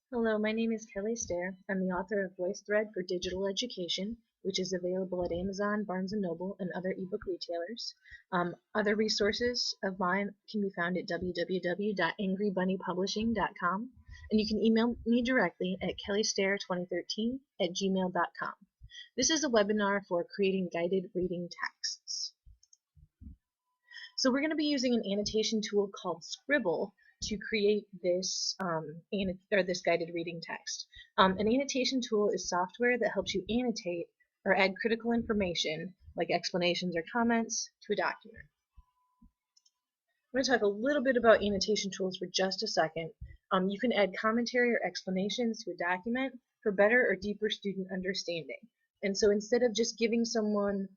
Hello, my name is Kelly Stair. I'm the author of VoiceThread for Digital Education, which is available at Amazon, Barnes& & Noble, and other ebook retailers. Other resources of mine can be found at www.angrybunnypublishing.com, and you can email me directly at kellystair2013@gmail.com. This is a webinar for creating guided reading texts. So we're going to be using an annotation tool called Scribble to create this this guided reading text. An annotation tool is software that helps you annotate or add critical information like explanations or comments to a document. I'm going to talk a little bit about annotation tools for just a second. You can add commentary or explanations to a document for better or deeper student understanding. And so instead of just giving someone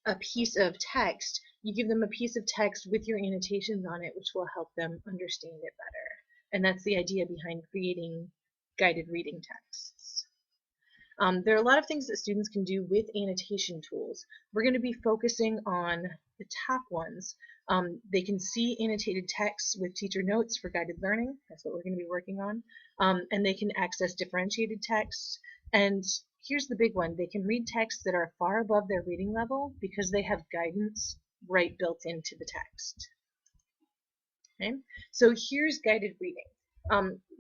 a piece of text, you give them a piece of text with your annotations on it, which will help them understand it better. And that's the idea behind creating guided reading texts. There are a lot of things that students can do with annotation tools. We're going to be focusing on the top ones. They can see annotated texts with teacher notes for guided learning. That's what we're going to be working on. And they can access differentiated texts. And here's the big one. They can read texts that are far above their reading level because they have guidance right built into the text. Okay? So here's guided reading.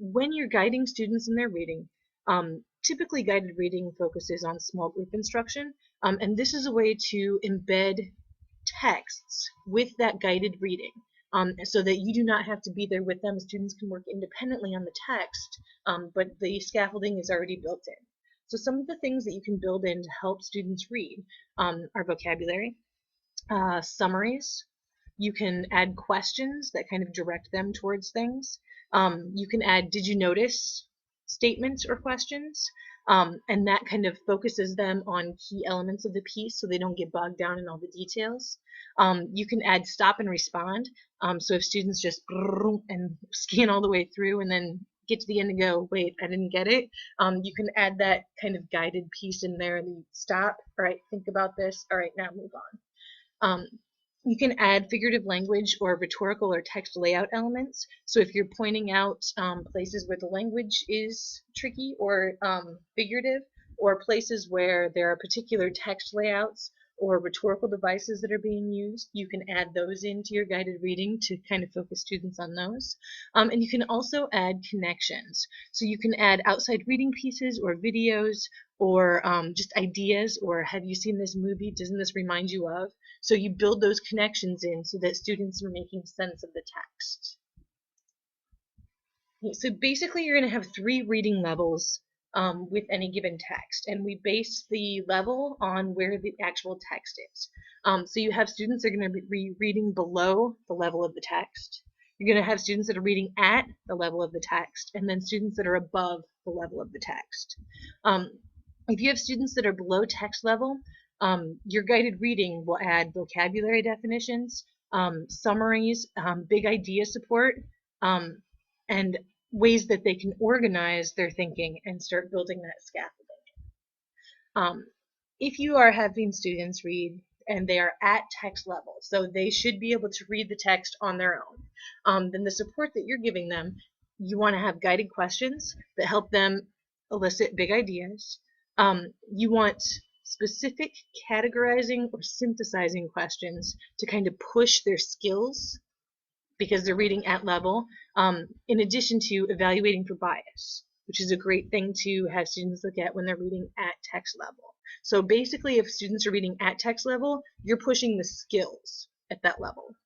When you're guiding students in their reading, typically guided reading focuses on small group instruction, and this is a way to embed texts with that guided reading, so that you do not have to be there with them. Students can work independently on the text, but the scaffolding is already built in. So some of the things that you can build in to help students read are vocabulary, summaries. You can add questions that kind of direct them towards things. You can add "did you notice" statements or questions, and that kind of focuses them on key elements of the piece so they don't get bogged down in all the details. You can add "stop and respond," so if students just and scan all the way through and then get to the end and go, wait, I didn't get it, you can add that kind of guided piece in there, and you stop, all right, think about this, all right, now move on. You can add figurative language or rhetorical or text layout elements. So if you're pointing out places where the language is tricky or figurative, or places where there are particular text layouts or rhetorical devices that are being used, you can add those into your guided reading to kind of focus students on those. And you can also add connections. So you can add outside reading pieces or videos or just ideas, or have you seen this movie? Doesn't this remind you of? So you build those connections in so that students are making sense of the text. So basically you're going to have 3 reading levels with any given text, and we base the level on where the actual text is. So you have students that are going to be reading below the level of the text. You're going to have students that are reading at the level of the text, and then students that are above the level of the text. If you have students that are below text level, your guided reading will add vocabulary definitions, summaries, big idea support, and ways that they can organize their thinking and start building that scaffolding. If you are having students read and they are at text level, so they should be able to read the text on their own, then the support that you're giving them, you want to have guided questions that help them elicit big ideas. You want specific categorizing or synthesizing questions to kind of push their skills because they're reading at level, in addition to evaluating for bias, which is a great thing to have students look at when they're reading at text level. So basically, if students are reading at text level, you're pushing the skills at that level.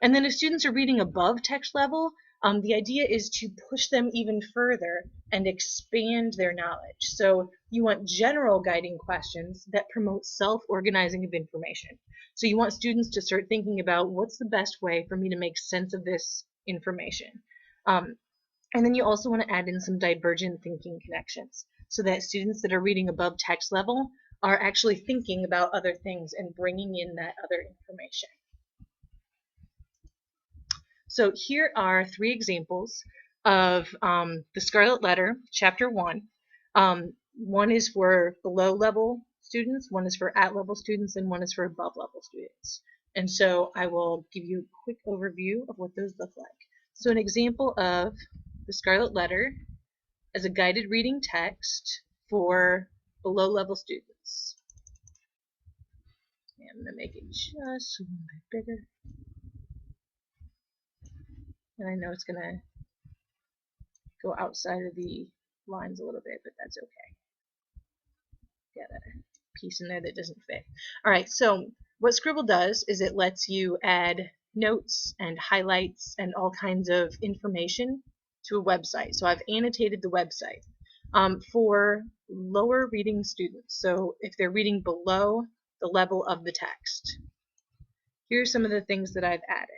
And then if students are reading above text level, the idea is to push them even further and expand their knowledge. So you want general guiding questions that promote self-organizing of information. So you want students to start thinking about what's the best way for me to make sense of this information. And then you also want to add in some divergent thinking connections so that students that are reading above text level are actually thinking about other things and bringing in that other information. So here are 3 examples of the Scarlet Letter, Chapter 1. One is for below level students, one is for at level students, and one is for above level students. And so I will give you a quick overview of what those look like. So an example of the Scarlet Letter as a guided reading text for below level students. And I'm going to make it just a little bit bigger. And I know it's going to go outside of the lines a little bit, but that's okay. Got a piece in there that doesn't fit. Alright, so what Scribble does is it lets you add notes and highlights and all kinds of information to a website. So I've annotated the website for lower reading students. So if they're reading below the level of the text. Here are some of the things that I've added.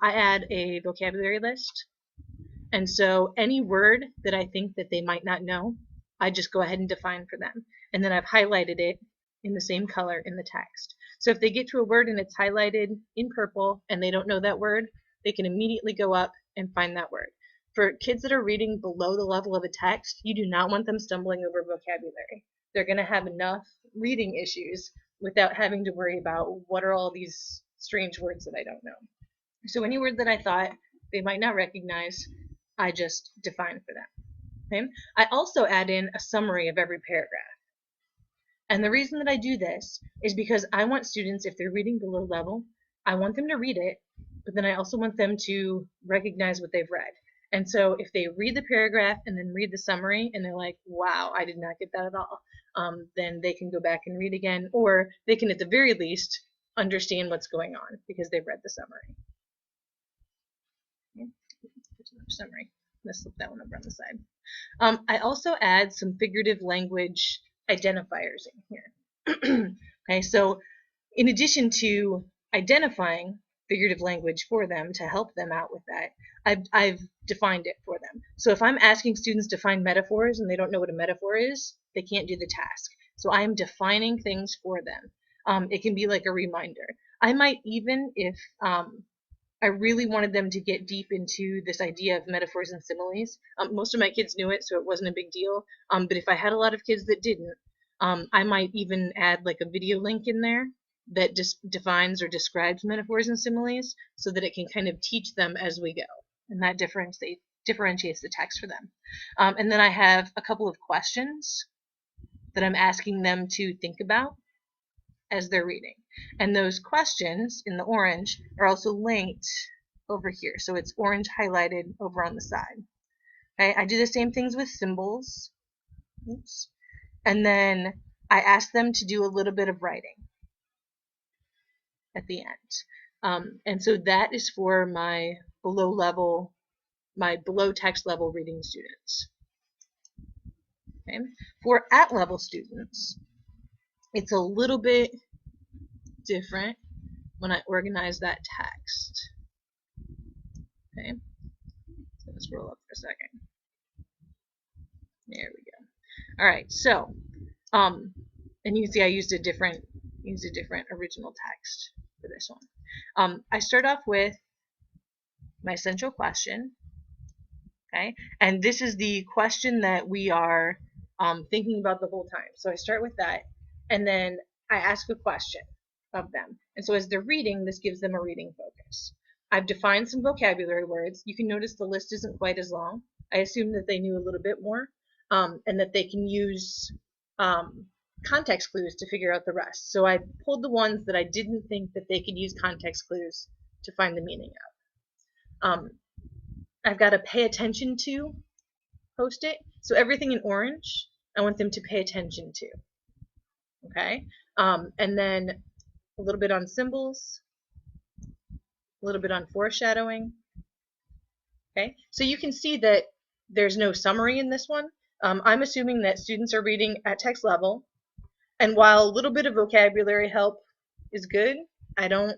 I add a vocabulary list, and so any word that I think that they might not know, I just go ahead and define for them, and then I've highlighted it in the same color in the text. So if they get to a word and it's highlighted in purple and they don't know that word, they can immediately go up and find that word. For kids that are reading below the level of a text, you do not want them stumbling over vocabulary. They're going to have enough reading issues without having to worry about what are all these strange words that I don't know. So any word that I thought they might not recognize, I just define for them. Okay? I also add in a summary of every paragraph. And the reason that I do this is because I want students, if they're reading below level, I want them to read it, but then I also want them to recognize what they've read. And so if they read the paragraph and then read the summary and they're like, wow, I did not get that at all, then they can go back and read again, or they can at the very least understand what's going on because they've read the summary. Okay. Summary. Let's flip that one over on the side. I also add some figurative language identifiers in here. Okay, so in addition to identifying figurative language for them to help them out with that, I've defined it for them. So if I'm asking students to find metaphors and they don't know what a metaphor is, they can't do the task. So I'm defining things for them. It can be like a reminder. I might even, if I really wanted them to get deep into this idea of metaphors and similes. Most of my kids knew it, so it wasn't a big deal. But if I had a lot of kids that didn't, I might even add like a video link in there that just defines or describes metaphors and similes so that it can kind of teach them as we go. And that differentiates the text for them. And then I have a couple of questions that I'm asking them to think about as they're reading. And those questions in the orange are also linked over here. So it's orange highlighted over on the side. Okay, I do the same things with symbols. Oops. And then I ask them to do a little bit of writing at the end. And so that is for my below text level reading students. Okay. For at level students, it's a little bit different when I organize that text. Okay, so let's scroll up for a second. There we go. All right, so and you can see I used a different original text for this one. I start off with my central question. Okay, and this is the question that we are thinking about the whole time. So I start with that, and then I ask a question of them. And so as they're reading, this gives them a reading focus. I've defined some vocabulary words. You can notice the list isn't quite as long. I assume that they knew a little bit more, and that they can use context clues to figure out the rest. So I pulled the ones that I didn't think that they could use context clues to find the meaning of. I've got a pay attention to post-it. So everything in orange, I want them to pay attention to. Okay? And then a little bit on symbols, a little bit on foreshadowing. Okay, so you can see that there's no summary in this one. I'm assuming that students are reading at text level, and while a little bit of vocabulary help is good, I don't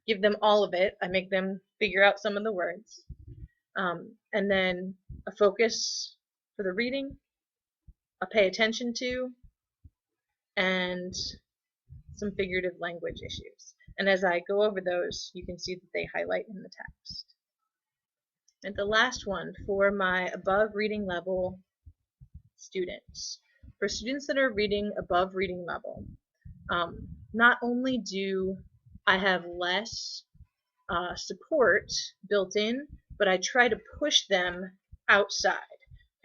give them all of it. I make them figure out some of the words. And then a focus for the reading, a pay attention to, and some figurative language issues. And as I go over those, you can see that they highlight in the text. And the last one for my above reading level students. For students that are reading above reading level, not only do I have less support built in but I try to push them outside.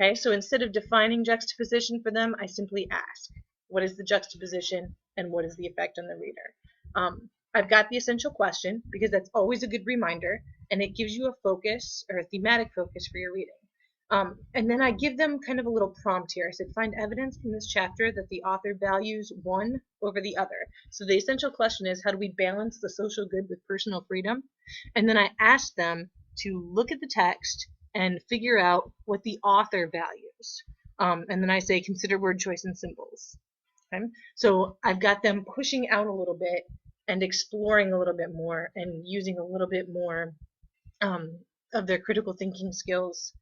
Okay, so instead of defining juxtaposition for them, I simply ask, what is the juxtaposition and what is the effect on the reader? I've got the essential question because that's always a good reminder, and it gives you a focus or a thematic focus for your reading. And then I give them kind of a little prompt here. I said, find evidence from this chapter that the author values one over the other. So the essential question is, how do we balance the social good with personal freedom? And then I ask them to look at the text and figure out what the author values. And then I say, consider word choice and symbols. Okay? So I've got them pushing out a little bit and exploring a little bit more and using a little bit more of their critical thinking skills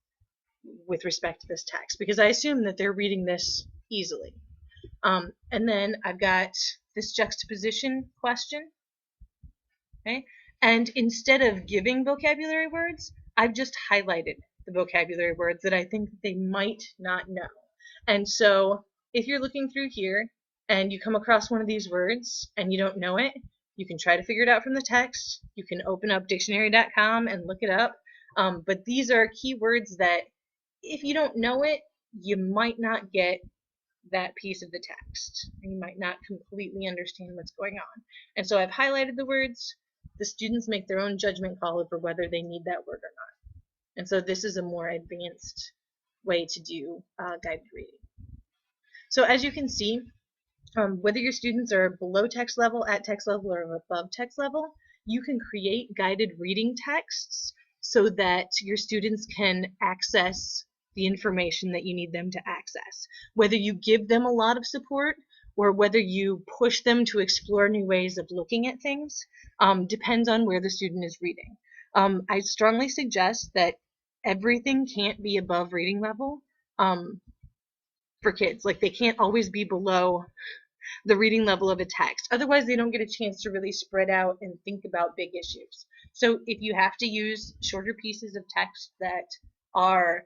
with respect to this text, because I assume that they're reading this easily. And then I've got this juxtaposition question. Okay? And instead of giving vocabulary words, I've just highlighted the vocabulary words that I think they might not know. And so if you're looking through here and you come across one of these words and you don't know it, you can try to figure it out from the text. You can open up dictionary.com and look it up. But these are keywords that if you don't know it, you might not get that piece of the text. And you might not completely understand what's going on. And so I've highlighted the words. The students make their own judgment call over whether they need that word or not. And so this is a more advanced way to do guided reading. So as you can see, whether your students are below text level, at text level, or above text level, you can create guided reading texts so that your students can access the information that you need them to access. Whether you give them a lot of support or whether you push them to explore new ways of looking at things depends on where the student is reading. I strongly suggest that everything can't be above reading level for kids. Like, they can't always be below the reading level of a text. Otherwise, they don't get a chance to really spread out and think about big issues. So if you have to use shorter pieces of text that are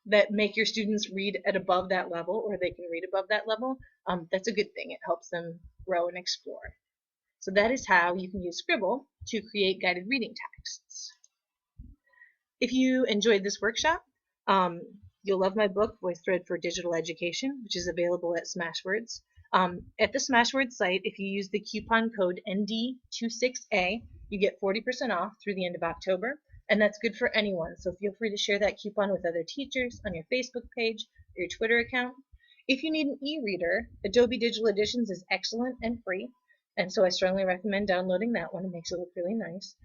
that make your students read at above that level, or they can read above that level, that's a good thing. It helps them grow and explore. So that is how you can use Scribble to create guided reading texts. If you enjoyed this workshop, you'll love my book, VoiceThread for Digital Education, which is available at Smashwords. At the Smashwords site, if you use the coupon code ND26A, you get 40% off through the end of October, and that's good for anyone. So feel free to share that coupon with other teachers on your Facebook page or your Twitter account. If you need an e-reader, Adobe Digital Editions is excellent and free, and so I strongly recommend downloading that one. It makes it look really nice.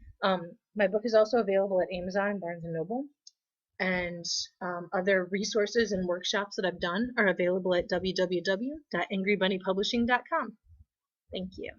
My book is also available at Amazon and Barnes & Noble. And other resources and workshops that I've done are available at www.angrybunnypublishing.com. Thank you.